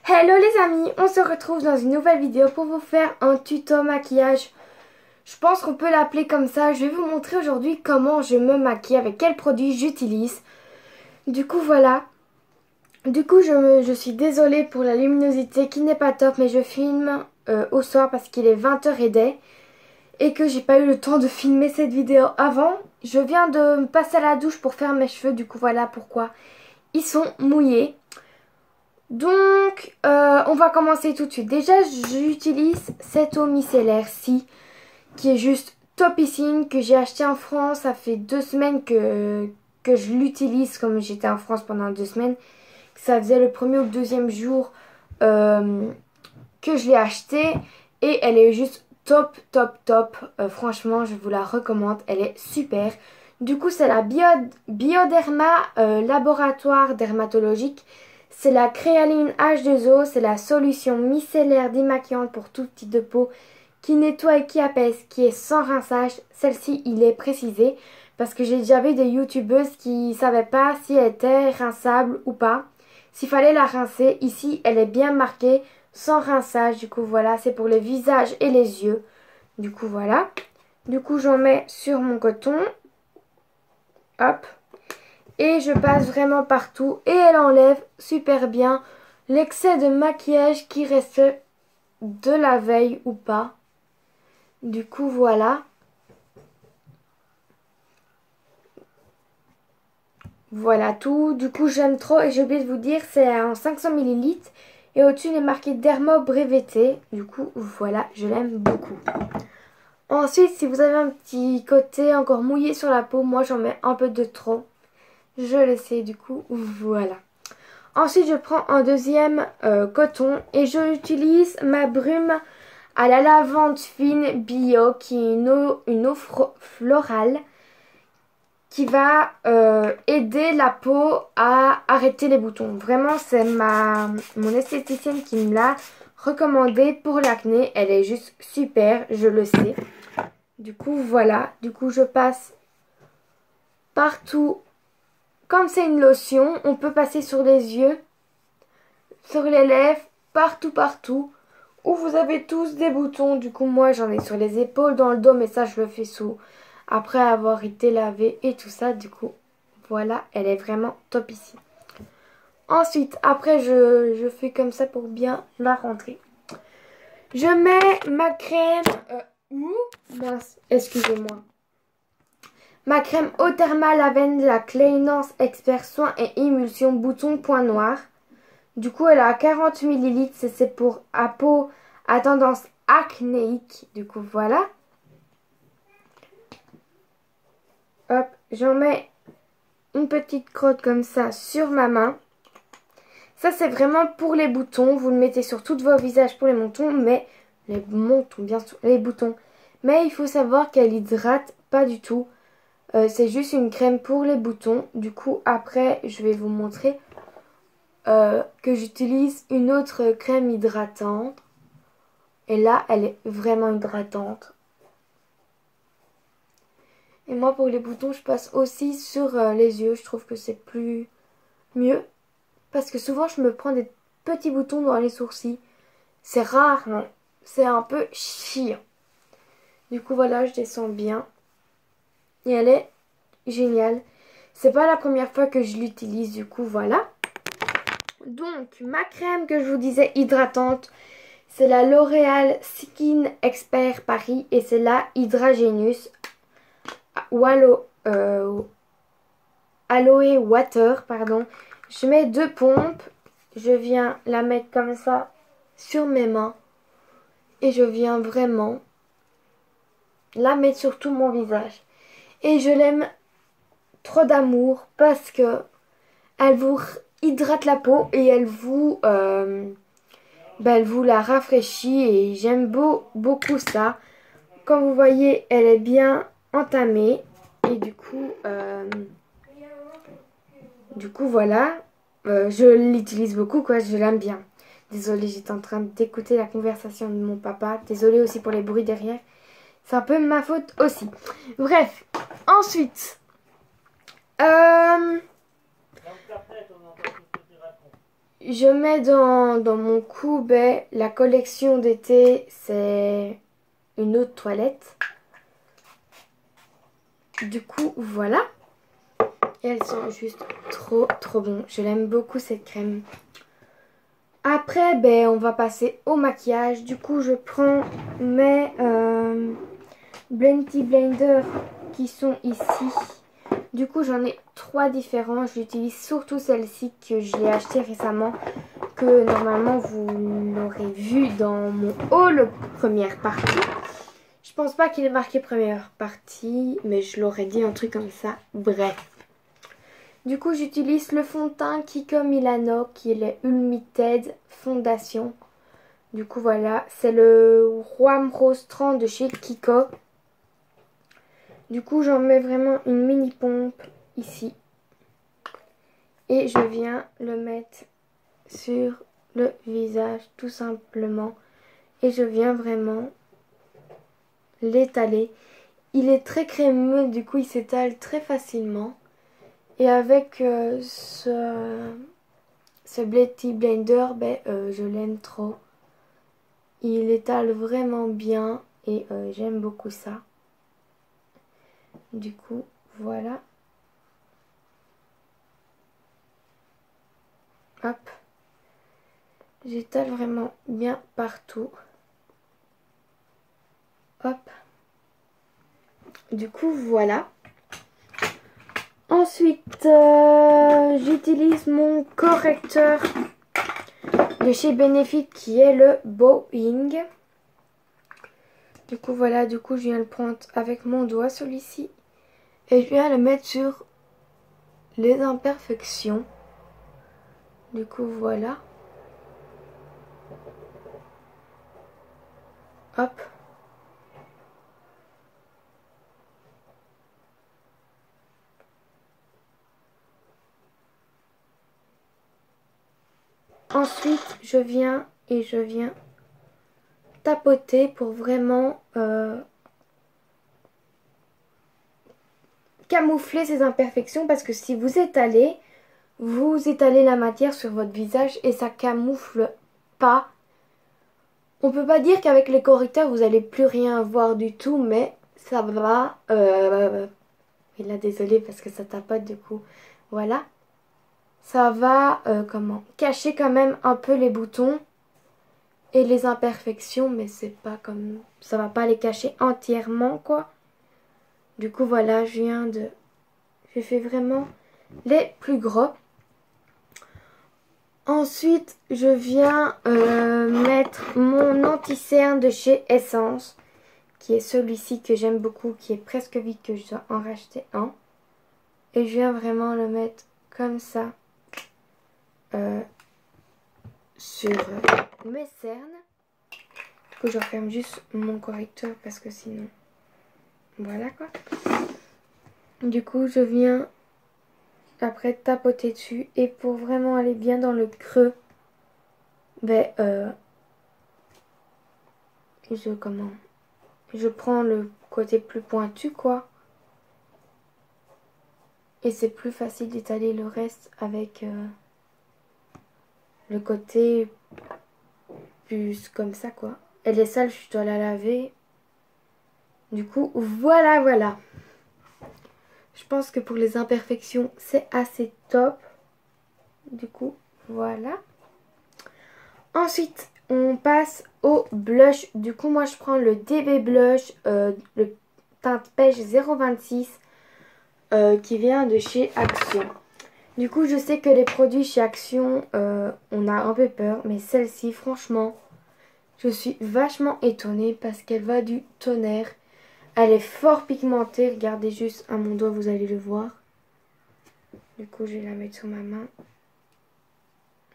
Hello les amis, on se retrouve dans une nouvelle vidéo pour vous faire un tuto maquillage. Je pense qu'on peut l'appeler comme ça. Je vais vous montrer aujourd'hui comment je me maquille, avec quels produits j'utilise. Du coup voilà. Je suis désolée pour la luminosité qui n'est pas top, mais je filme au soir parce qu'il est 20h et des. Et que j'ai pas eu le temps de filmer cette vidéo avant. Je viens de me passer à la douche pour faire mes cheveux, du coup voilà pourquoi ils sont mouillés. Donc, on va commencer tout de suite. Déjà, j'utilise cette eau micellaire-ci, qui est juste topissime, que j'ai acheté en France. Ça fait 2 semaines que je l'utilise, comme j'étais en France pendant 2 semaines. Ça faisait le premier ou le deuxième jour que je l'ai acheté. Et elle est juste top, top, top. Franchement, je vous la recommande. Elle est super. Du coup, c'est la Bioderma Laboratoire Dermatologique. C'est la créaline H2O, c'est la solution micellaire démaquillante pour tout type de peau qui nettoie et qui apaise, qui est sans rinçage. Celle-ci, il est précisé parce que j'ai déjà vu des youtubeuses qui ne savaient pas si elle était rinçable ou pas. S'il fallait la rincer, ici, elle est bien marquée sans rinçage. Du coup, voilà, c'est pour le visage et les yeux. Du coup, voilà. Du coup, j'en mets sur mon coton. Hop. Et je passe vraiment partout et elle enlève super bien l'excès de maquillage qui reste de la veille ou pas. Du coup voilà. Voilà tout. Du coup j'aime trop et j'ai oublié de vous dire c'est en 500 ml. Et au-dessus il est marqué Dermo Breveté. Du coup voilà, je l'aime beaucoup. Ensuite si vous avez un petit côté encore mouillé sur la peau, moi j'en mets un peu de trop. Je le sais du coup voilà. Ensuite, je prends un deuxième coton et j'utilise ma brume à la lavande fine bio qui est une eau florale qui va aider la peau à arrêter les boutons. Vraiment, c'est mon esthéticienne qui me l'a recommandée pour l'acné. Elle est juste super, je le sais. Du coup, voilà. Du coup, je passe partout. Comme c'est une lotion, on peut passer sur les yeux, sur les lèvres, partout, partout. Où vous avez tous des boutons. Du coup, moi, j'en ai sur les épaules, dans le dos, mais ça, je le fais sous. Après avoir été lavé et tout ça, du coup, voilà, elle est vraiment top ici. Ensuite, après, je fais comme ça pour bien la rentrer. Je mets ma crème... mince, excusez-moi. Ma crème eau thermale lavande, la Clénance Expert Soin et Émulsion Bouton Point Noir. Du coup, elle a 40 ml. C'est pour à peau à tendance acnéique. Du coup, voilà. Hop, j'en mets une petite crotte comme ça sur ma main. Ça, c'est vraiment pour les boutons. Vous le mettez sur tous vos visages pour les boutons, mais bien sûr, les boutons. Mais il faut savoir qu'elle hydrate pas du tout. C'est juste une crème pour les boutons. Du coup, après, je vais vous montrer que j'utilise une autre crème hydratante. Et là, elle est vraiment hydratante. Et moi, pour les boutons, je passe aussi sur les yeux. Je trouve que c'est mieux. Parce que souvent, je me prends des petits boutons dans les sourcils. C'est rare, mais c'est un peu chiant. Du coup, voilà, je descends bien. Et elle est géniale. C'est pas la première fois que je l'utilise, du coup, voilà. Donc, ma crème que je vous disais hydratante, c'est la L'Oréal Skin Expert Paris. Et c'est la Hydragenius Aloe Water, pardon. Je mets 2 pompes. Je viens la mettre comme ça sur mes mains. Et je viens vraiment la mettre sur tout mon visage. Et je l'aime trop d'amour parce que elle vous hydrate la peau et elle vous la rafraîchit. Et j'aime beaucoup ça. Comme vous voyez, elle est bien entamée. Et du coup voilà, je l'utilise beaucoup, quoi, je l'aime bien. Désolée, j'étais en train d'écouter la conversation de mon papa. Désolée aussi pour les bruits derrière. C'est un peu ma faute aussi. Bref, ensuite, je mets dans mon cou la collection d'été, c'est une eau de toilette. Du coup, voilà. Et elles sont juste trop bon. Je l'aime beaucoup cette crème. Après, on va passer au maquillage. Du coup, je prends mes Blenty Blender qui sont ici. Du coup, j'en ai 3 différents. J'utilise surtout celle-ci que je l'ai achetée récemment. Que normalement, vous l'aurez vu dans mon haul première partie. Je pense pas qu'il est marqué première partie, mais je l'aurais dit un truc comme ça. Bref. Du coup, j'utilise le fond de teint Kiko Milano, qui est le Unlimited Fondation. Du coup, voilà, c'est le Warm Rose 30 de chez Kiko. Du coup, j'en mets vraiment une mini pompe ici. Et je viens le mettre sur le visage, tout simplement. Et je viens vraiment l'étaler. Il est très crémeux, du coup, il s'étale très facilement. Et avec ce Blenty Blender, je l'aime trop. Il étale vraiment bien et j'aime beaucoup ça. Du coup, voilà. Hop. J'étale vraiment bien partout. Hop. Du coup, voilà. Ensuite, j'utilise mon correcteur de chez Benefit qui est le Boeing. Du coup, voilà. Du coup, je viens le prendre avec mon doigt, celui-ci. Et je viens le mettre sur les imperfections. Du coup, voilà. Hop. Ensuite, je viens tapoter pour vraiment camoufler ces imperfections. Parce que si vous étalez la matière sur votre visage et ça camoufle pas. On peut pas dire qu'avec les correcteurs vous allez plus rien voir du tout, mais ça va. Et là, désolée parce que ça tapote du coup. Voilà. Ça va cacher quand même un peu les boutons et les imperfections, mais c'est pas comme ça va pas les cacher entièrement quoi. Du coup voilà, j'ai fait vraiment les plus gros. Ensuite, je viens mettre mon anti-cerne de chez Essence, qui est celui-ci que j'aime beaucoup, qui est presque vide, que je dois en racheter un. Et je viens vraiment le mettre comme ça sur mes cernes. Du coup, je referme juste mon correcteur parce que sinon, voilà quoi. Du coup, je viens après tapoter dessus et pour vraiment aller bien dans le creux, je prends le côté plus pointu quoi. Et c'est plus facile d'étaler le reste avec le côté plus comme ça quoi. Elle est sale, je dois la laver. Du coup, voilà. Je pense que pour les imperfections, c'est assez top. Du coup, voilà. Ensuite, on passe au blush. Du coup, moi, je prends le DB Blush, le teinte pêche 026 qui vient de chez Action. Du coup, je sais que les produits chez Action, on a un peu peur. Mais celle-ci, franchement, je suis vachement étonnée parce qu'elle va du tonnerre. Elle est fort pigmentée. Regardez juste à mon doigt, vous allez le voir. Du coup, je vais la mettre sur ma main.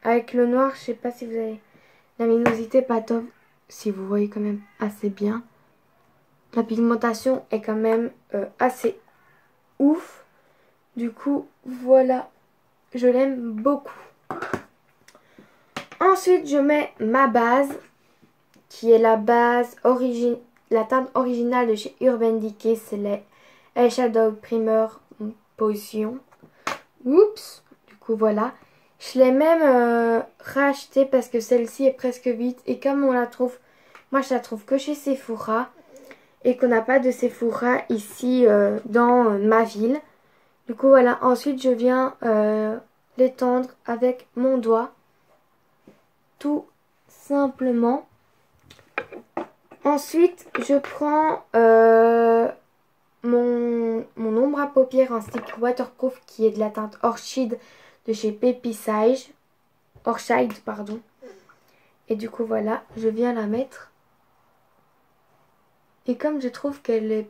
Avec le noir, je sais pas si vous avez... La luminosité pas top, si vous voyez quand même assez bien. La pigmentation est quand même assez ouf. Du coup, voilà. Je l'aime beaucoup. Ensuite, je mets ma base, qui est la base la teinte originale de chez Urban Decay. C'est les Eyeshadow Primer Potion. Oups. Du coup, voilà. Je l'ai même racheter parce que celle-ci est presque vide. Et comme on la trouve, moi je la trouve que chez Sephora. Et qu'on n'a pas de Sephora ici dans ma ville. Du coup voilà, ensuite je viens l'étendre avec mon doigt. Tout simplement. Ensuite je prends mon ombre à paupières en stick waterproof qui est de la teinte Orchid de chez Orchid, pardon. Et du coup voilà, je viens la mettre. Et comme je trouve qu'elle est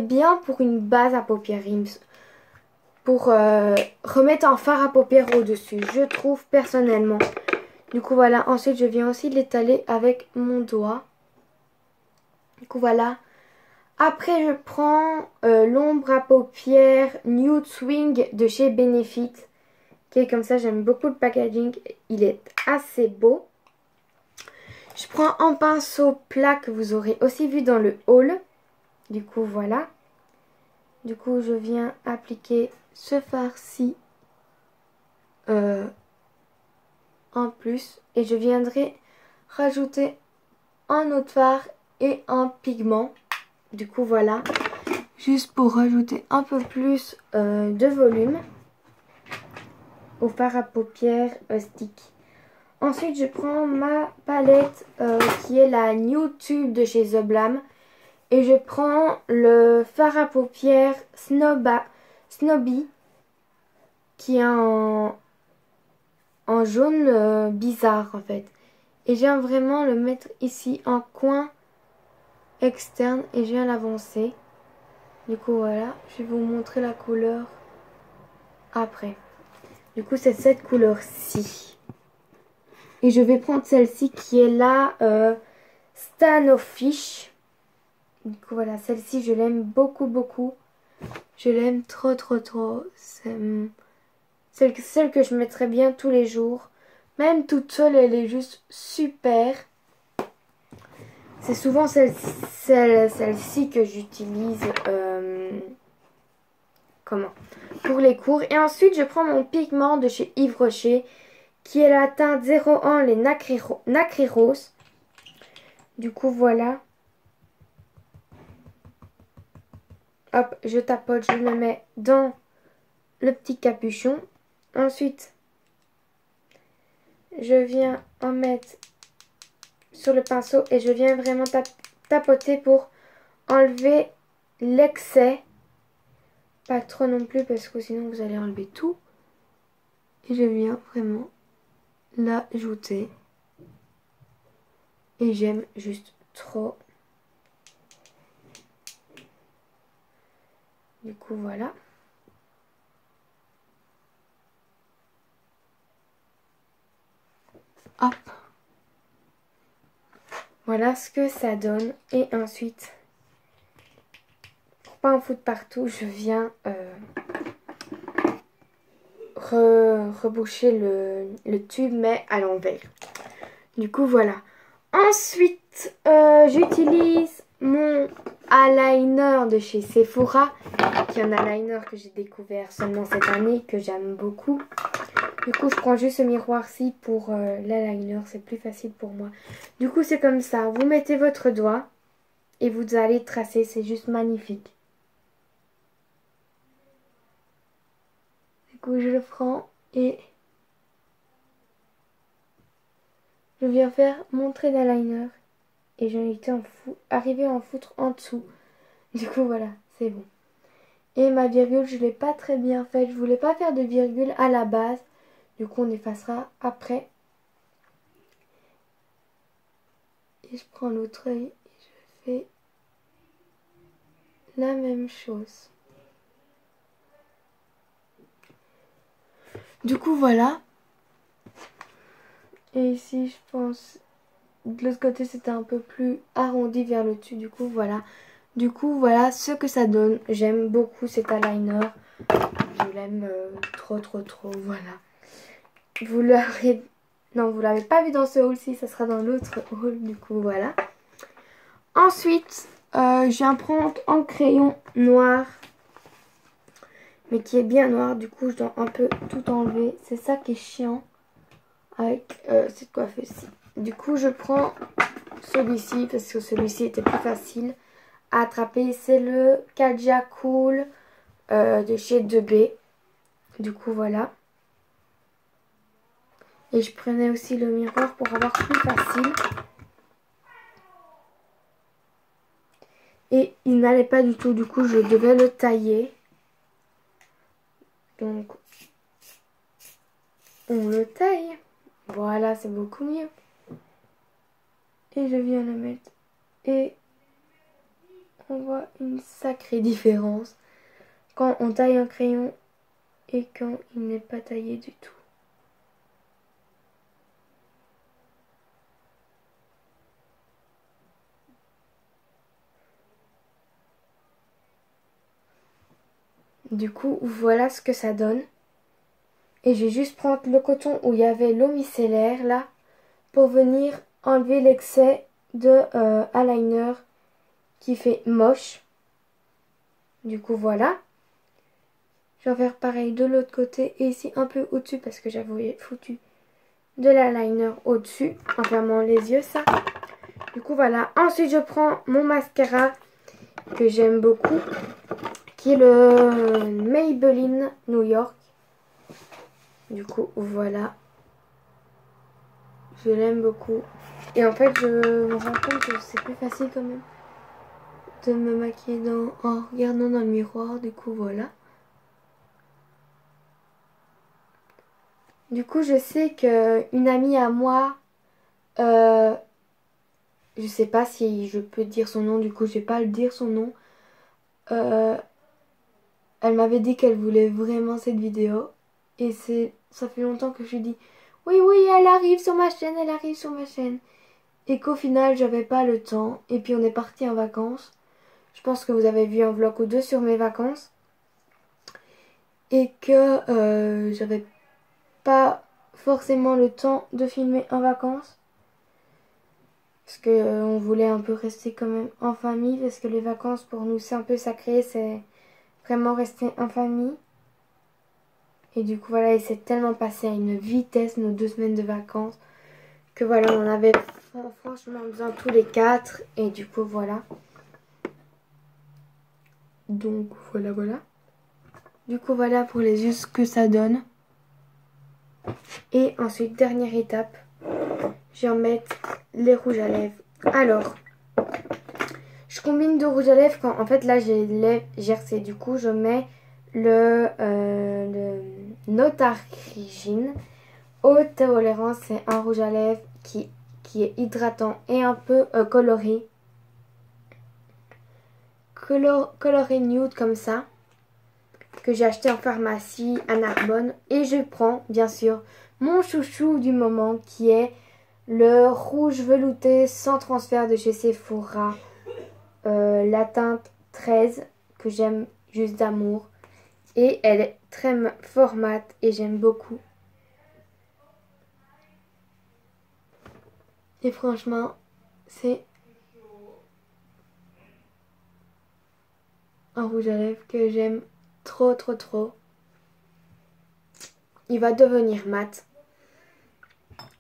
bien pour une base à paupières, pour remettre un fard à paupières au-dessus, je trouve personnellement. Du coup voilà, ensuite je viens aussi l'étaler avec mon doigt. Du coup voilà. Après je prends l'ombre à paupières Nude Swing de chez Benefit. Qui est comme ça, j'aime beaucoup le packaging, il est assez beau. Je prends un pinceau plat que vous aurez aussi vu dans le haul. Du coup voilà. Du coup je viens appliquer ce fard-ci en plus. Et je viendrai rajouter un autre fard et un pigment. Du coup voilà. Juste pour rajouter un peu plus de volume au fard à paupières stick. Ensuite je prends ma palette qui est la Nude Tube de chez The Blam. Et je prends le fard à paupières Snobby qui est en jaune bizarre en fait. Et je viens vraiment le mettre ici en coin externe et je viens l'avancer. Du coup voilà, je vais vous montrer la couleur après. Du coup c'est cette couleur-ci. Et je vais prendre celle-ci qui est la Stanofish. Du coup voilà, celle-ci je l'aime beaucoup. Je l'aime trop. C'est celle que je mettrais bien tous les jours. Même toute seule, elle est juste super. C'est souvent celle-ci que j'utilise pour les cours. Et ensuite, je prends mon pigment de chez Yves Rocher qui est la teinte 01, les Nacré Rose. Du coup, voilà. Hop, je tapote, je le mets dans le petit capuchon. Ensuite, je viens en mettre sur le pinceau et je viens vraiment tapoter pour enlever l'excès. Pas trop non plus parce que sinon vous allez enlever tout. Et je viens vraiment l'ajouter. Et j'aime juste trop. Du coup voilà. Hop. Voilà ce que ça donne. Et ensuite, pour pas en foutre partout, je viens reboucher le tube mais à l'envers. Du coup voilà. Ensuite, j'utilise mon eyeliner de chez Sephora, qui est un eyeliner que j'ai découvert seulement cette année, que j'aime beaucoup. Du coup, je prends juste ce miroir-ci pour l'eyeliner, c'est plus facile pour moi. Du coup, c'est comme ça. Vous mettez votre doigt et vous allez tracer, c'est juste magnifique. Du coup, je le prends et je viens faire mon trait d'eyeliner. Et j'en étais arrivé à en foutre en dessous. Du coup, voilà, c'est bon. Et ma virgule, je ne l'ai pas très bien faite. Je voulais pas faire de virgule à la base. Du coup, on effacera après. Et je prends l'autre œil et je fais la même chose. Du coup, voilà. Et ici, je pense, de l'autre côté, c'était un peu plus arrondi vers le dessus. Du coup, voilà. Du coup, voilà ce que ça donne. J'aime beaucoup cet eyeliner. Je l'aime trop. Voilà. Vous l'aurez... Non, vous l'avez pas vu dans ce haul-ci. Ça sera dans l'autre haul. Du coup, voilà. Ensuite, je viens prendre un crayon noir. Mais qui est bien noir. Du coup, je dois un peu tout enlever. C'est ça qui est chiant. avec cette coiffeuse-ci. Du coup, je prends celui-ci parce que celui-ci était plus facile à attraper. C'est le Kaja Cool de chez 2B. Du coup, voilà. Et je prenais aussi le miroir pour avoir plus facile. Et il n'allait pas du tout. Du coup, je devais le tailler. Donc, on le taille. Voilà, c'est beaucoup mieux. Et je viens le mettre. Et on voit une sacrée différence quand on taille un crayon et quand il n'est pas taillé du tout. Du coup, voilà ce que ça donne. Et je vais juste prendre le coton où il y avait l'eau micellaire là pour venir enlever l'excès de eyeliner qui fait moche. Du coup, voilà. Je vais faire pareil de l'autre côté et ici un peu au-dessus parce que j'avais foutu de l'eyeliner au-dessus en fermant les yeux, ça. Du coup, voilà. Ensuite, je prends mon mascara que j'aime beaucoup, qui est le Maybelline New York. Du coup, voilà. Je l'aime beaucoup. Et en fait, je me rends compte que c'est plus facile quand même de me maquiller en regardant dans le miroir. Du coup, voilà. Du coup, je sais qu'une amie à moi, je sais pas si je peux dire son nom, du coup, je vais pas le dire son nom. Elle m'avait dit qu'elle voulait vraiment cette vidéo. Et ça fait longtemps que je lui dis oui, oui, elle arrive sur ma chaîne, elle arrive sur ma chaîne. Et qu'au final, j'avais pas le temps. Et puis on est parti en vacances. Je pense que vous avez vu un vlog ou deux sur mes vacances. Et que j'avais pas forcément le temps de filmer en vacances. Parce qu'on voulait un peu rester quand même en famille. Parce que les vacances pour nous c'est un peu sacré. C'est vraiment rester en famille. Et du coup voilà, il s'est tellement passé à une vitesse nos 2 semaines de vacances. Que voilà, on avait franchement besoin tous les 4. Et du coup voilà. Donc voilà, voilà. Du coup voilà pour les yeux ce que ça donne. Et ensuite, dernière étape, je vais en mettre les rouges à lèvres. Alors, je combine 2 rouges à lèvres quand en fait là j'ai les lèvres gercées. Du coup, je mets le Notarigine haute tolérance. C'est un rouge à lèvres qui est hydratant et un peu coloré. Coloré nude comme ça. Que j'ai acheté en pharmacie à Narbonne. Et je prends bien sûr mon chouchou du moment qui est le rouge velouté sans transfert de chez Sephora. La teinte 13 que j'aime juste d'amour. Et elle est très fort mate et j'aime beaucoup. Et franchement, c'est un rouge à lèvres que j'aime trop trop trop. Il va devenir mat.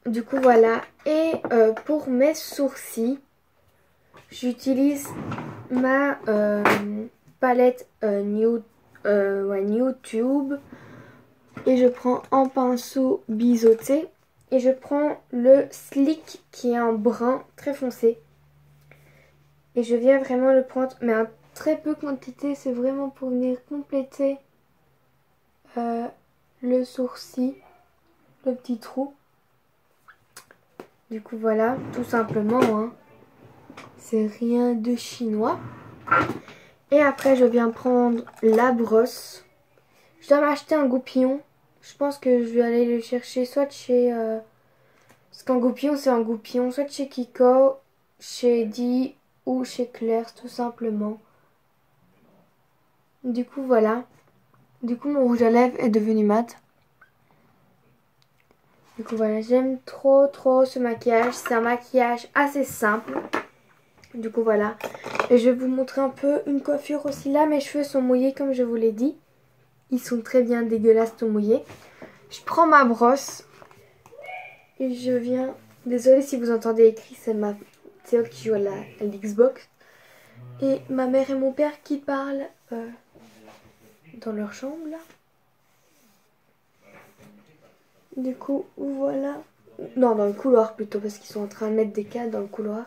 Du coup voilà. Et pour mes sourcils, j'utilise ma palette Nude Tube. Et je prends un pinceau biseauté. Et je prends le Slick qui est en brun très foncé. Et je viens vraiment le prendre, mais en très peu quantité. C'est vraiment pour venir compléter le sourcil, le petit trou. Du coup voilà, tout simplement, hein. C'est rien de chinois. Et après je viens prendre la brosse. Je dois m'acheter un goupillon. Je pense que je vais aller le chercher soit de chez... parce qu'un goupillon c'est un goupillon. Soit de chez Kiko, chez Di ou chez Claire's tout simplement. Du coup voilà. Du coup mon rouge à lèvres est devenu mat. Du coup voilà, j'aime trop trop ce maquillage. C'est un maquillage assez simple. Du coup voilà. Et je vais vous montrer un peu une coiffure aussi là. Mes cheveux sont mouillés comme je vous l'ai dit. Ils sont très bien dégueulasses tout mouillés. Je prends ma brosse. Et je viens... Désolée si vous entendez écrit, c'est Théo qui joue à l'Xbox. Et ma mère et mon père qui parlent dans leur chambre là. Du coup, voilà. Non, dans le couloir plutôt, parce qu'ils sont en train de mettre des cadres dans le couloir.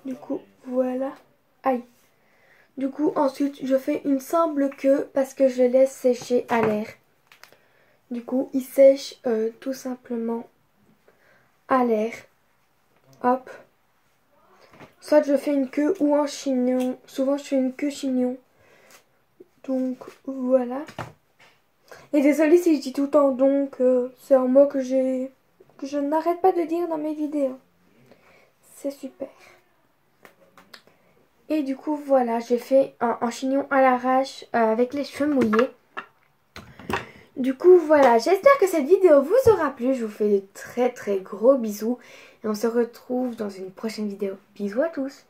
Du coup, voilà. Aïe. Du coup, ensuite, je fais une simple queue parce que je laisse sécher à l'air. Du coup, il sèche tout simplement à l'air. Hop. Soit je fais une queue ou en chignon. Souvent, je fais une queue chignon. Donc, voilà. Et désolée si je dis tout le temps donc, c'est un mot que je n'arrête pas de dire dans mes vidéos. C'est super. Et du coup, voilà, j'ai fait un chignon à l'arrache avec les cheveux mouillés. Du coup, voilà, j'espère que cette vidéo vous aura plu. Je vous fais de très très gros bisous. Et on se retrouve dans une prochaine vidéo. Bisous à tous.